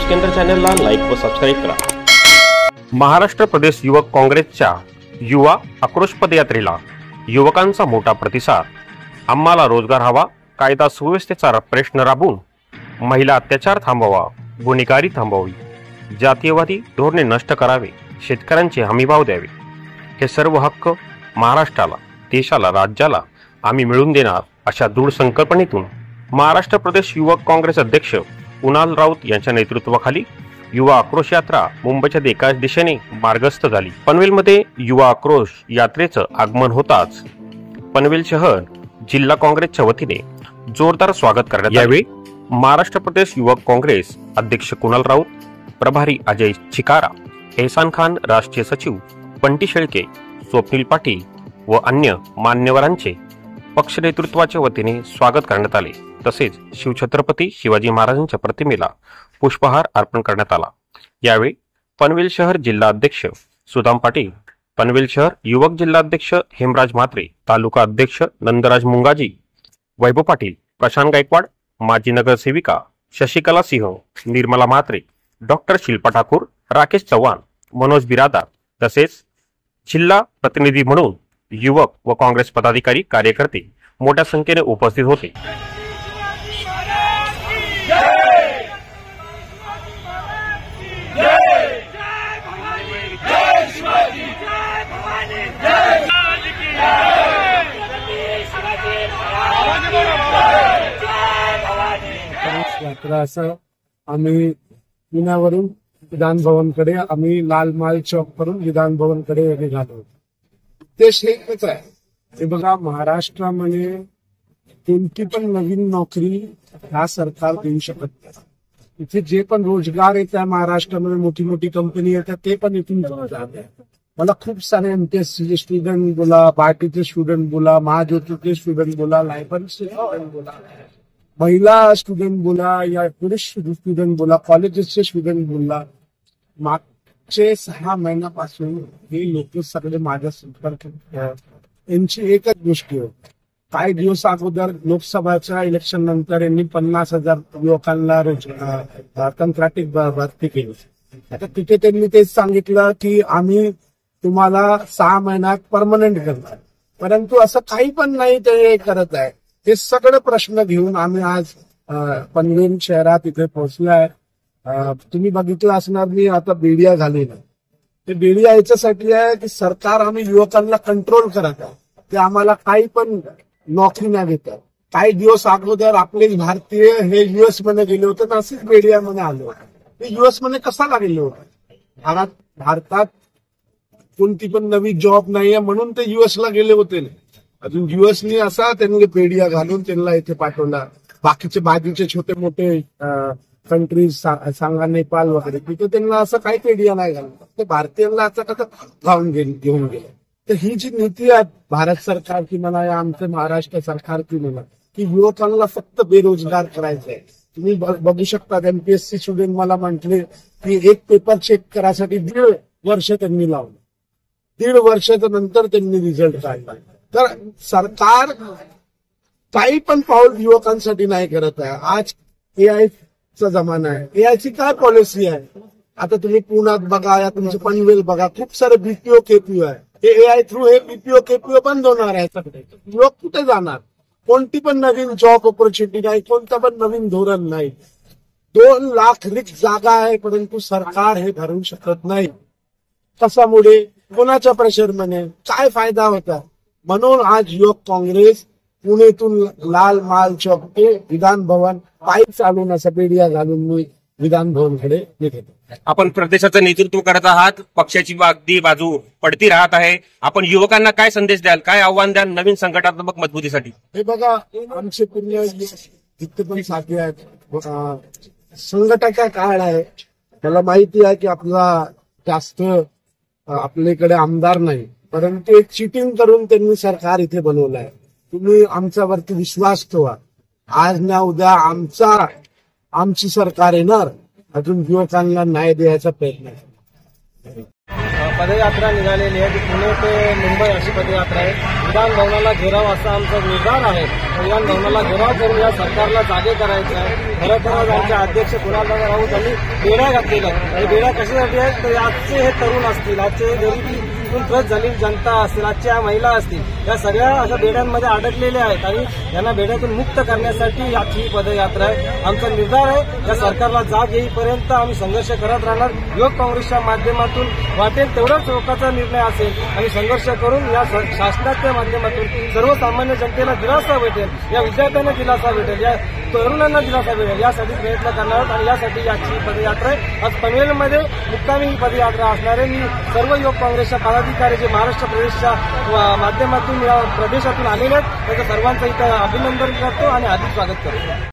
केंद्र चॅनलला लाईक व सबस्क्राईब करा। महाराष्ट्र प्रदेश युवक काँग्रेसच्या युवा आक्रोश पदयात्रेला युवकांचा मोठा प्रतिसाद। आम्हाला रोजगार हवा, कायदा सुव्यवस्थेचा प्रश्न राबवून महिला अत्याचार थांबवा, गुन्हेगारी थांबवावी, जातीयवादी धोरणे नष्ट करावे, शेतकऱ्यांचे हमीभाव द्यावे, हे सर्व हक्क महाराष्ट्राला, देशाला, राज्याला आम्ही मिळवून देणार अशा दृढ संकल्पनेतून महाराष्ट्र प्रदेश युवक काँग्रेस अध्यक्ष कुणाल राऊत यांच्या नेतृत्वाखाली युवा आक्रोश यात्रा मुंबईच्या एकाच दिशेने मार्गस्थ झाली। पनवेलमध्ये युवा आक्रोश यात्रेचं आगमन होताच पनवेल शहर जिल्हा काँग्रेसच्या वतीने जोरदार स्वागत करण्यात आले। यावेळी महाराष्ट्र प्रदेश युवक काँग्रेस अध्यक्ष कुणाल राऊत, प्रभारी अजय चिकारा, एहसान खान, राष्ट्रीय सचिव पंटी शेळके, स्वप्नील पाटील व अन्य मान्यवरांचे पक्ष नेतृत्वाच्या वतीने स्वागत करण्यात आले। तसेच शिवछत्रपती शिवाजी महाराजांच्या प्रतिमेला पुष्पहार अर्पण करण्यात आला। यावेळी पनवेल शहर जिल्हा अध्यक्ष सुदाम पाटील, पनवेल शहर युवक जिल्हा अध्यक्ष हेमराज म्हात्रे, तालुका अध्यक्ष नंदराज मुंगाजी, वैभव पाटील, प्रशांत गायकवाड, माजी नगरसेविका शशिकला सिंह, निर्मला म्हात्रे, डॉक्टर शिल्पा ठाकूर, राकेश चव्हाण, मनोज बिरादार तसेच जिल्हा प्रतिनिधी म्हणून युवक व काँग्रेस पदाधिकारी कार्यकर्ते मोठ्या संख्येने उपस्थित होते। यात्रा असं आम्ही पुण्यावरून विधान भवनकडे, आम्ही लाल महाल चौक करून विधान भवनकडे निघालो। उद्देश एकच आहे, ते बघा, महाराष्ट्रामध्ये कोणती पण नवीन नोकरी हा सरकार देऊ शकत नाही। इथे जे पण रोजगार येतात महाराष्ट्रामध्ये, मोठी मोठी कंपनी येतात, ते पण इथून जातात। मला खूप सारे एमपीएससीचे स्टुडंट बोला, बार्टीचे स्टुडंट बोला, महाज्योतीचे स्टुडंट बोला, लायब्ररीचे स्टुडंट बोला, महिला स्टुडंट बोला या पुरुष स्टुडंट बोला, कॉलेजेसचे स्टुडंट बोला, मागचे 6 महिन्यापासून हे लोक सगळे माझ्या संपर्कात। यांची एकच गोष्ट आहे, काही दिवस अगोदर लोकसभाच्या इलेक्शन नंतर यांनी 50,000 युवकांना कंत्राटी भरती केली। आता तिथे त्यांनी तेच सांगितलं की आम्ही तुम्हाला 6 महिन्यात परमनंट करणार, परंतु असं काही पण नाही ते करत आहे। हे सगळे प्रश्न घेऊन आम्ही आज पनवेल शहरात इथे पोहोचलोय। तुम्ही बघितलं असणार, मी आता बेडिया घालेला, ते बेडिया याच्यासाठी आहे की सरकार आम्ही युवकांना कंट्रोल करत आहे, ते आम्हाला काही पण नोकरी नाही देतात। काही दिवस अगोदर आपले भारतीय हे युएस मध्ये गेले होते, नाशिक बेडियामध्ये आले होते। ते युएस मध्ये कशाला गेले होते? भारतात कोणती पण नवी जॉब नाहीये म्हणून ते युएसला गेले होते। अजून युएसनी असा त्यांनी पेडिया घालून त्यांना इथे पाठवला। बाकीचे बाजूचे छोटे मोठे कंट्रीज सांगा, नेपाळ वगैरे, तिथे त्यांना असं काही पेडिया नाही घालून, ते भारतीयांना असं कसं घेऊन गेले। तर ही जी नीती आहे भारत सरकारची म्हणा या आमच्या महाराष्ट्र सरकारची म्हणा, की युवकांना फक्त बेरोजगार करायचं आहे। तुम्ही बघू शकता, एमपीएससी स्टुडंट मला म्हटले की एक पेपर चेक करायसाठी 1.5 वर्ष त्यांनी लावलं, 1.5 वर्षाच्या नंतर त्यांनी रिझल्ट काढला। तर सरकार काही पण पाऊल युवकांसाठी नाही करत आहे। आज एआय चा जमाना आहे, एआयची काय पॉलिसी आहे? आता तुम्ही पुण्यात बघा या तुमचं पनवेल बघा, खूप सारे बीपीओ केपीओ आहे, हे एआय थ्रू हे बीपीओ केपीओ बंद होणार आहे। सगळे युवक कुठे जाणार? कोणती पण नवीन जॉब ऑपॉर्च्युनिटी नाही, कोणतं पण नवीन धोरण नाही। 2 लाख रिक्त जागा आहे, परंतु सरकार हे भरू शकत नाही। कशामुळे? कोणाच्या प्रेशरमध्ये? काय फायदा होता? म्हणून आज युवक काँग्रेस पुणेतून लाल महाल चौक ते विधान भवन पायी चालून असं बेडिया घालून मी विधान भवनकडे निघतो। आपण प्रदेशाचं नेतृत्व करत आहात, पक्षाची अगदी बाजू पडती राहत आहे, आपण युवकांना काय संदेश द्याल, काय आव्हान द्याल नवीन संघटनात्मक मजबूतीसाठी? हे बघा, आमचे पुण्य जिथे पण साथी आहेत, संघटनाचा काळ आहे। मला माहिती आहे की आपला जास्त आपल्याकडे आमदार नाही, परंतु एक चिटिंग करून त्यांनी सरकार इथे बनवलं आहे। तुम्ही आमच्यावरती विश्वास ठेवा, आज ना उद्या आमची सरकार येणार, अजून युवकांना न्याय द्यायचा प्रयत्न आहे। पदयात्रा निघालेली आहे ती पुणे ते मुंबई अशी पदयात्रा आहे. विधान भवनाला घेराव असा आमचा निर्धार आहे. विधान भवनाला घेराव करून या सरकारला जागे करायचं आहे. खरं तर आमचे अध्यक्ष कुणालदादा राऊत यांनी बेड्या घातलेल्या आहेत. आणि बेड्या कशासाठी आहेत तर आजचे हे तरुण असतील, आजचे गरिबीतून त्रस्त झालेली जनता असतील, आजच्या महिला असतील, या सगळ्या अशा बेड्यांमध्ये अडकलेल्या आहेत आणि यांना बेड्यातून मुक्त करण्यासाठी आजची ही पदयात्रा आहे. आमचा निर्धार आहे या सरकारला जाग येईपर्यंत आम्ही संघर्ष करत राहणार. युवक काँग्रेसच्या माध्यमातून वाटेल तेवढाच चौकाचा निर्णय असेल आणि संघर्ष करून या शासनाच्या माध्यमातून सर्वसामान्य जनतेला दिलासा भेटेल, या विद्यार्थ्यांना दिलासा भेटेल, या तरुणांना दिलासा भेटेल यासाठी प्रयत्न करणार आहोत. आणि यासाठी याची पदयात्रा आहे. आज पनवेलमध्ये मुक्कामी ही पदयात्रा असणार आहे. मी सर्व युवक काँग्रेसच्या पदाधिकारी जे महाराष्ट्र प्रदेशच्या माध्यमातून या प्रदेशातून आलेले आहेत त्यांचं सर्वांचं इथं अभिनंदन करतो आणि हार्दिक स्वागत करतो.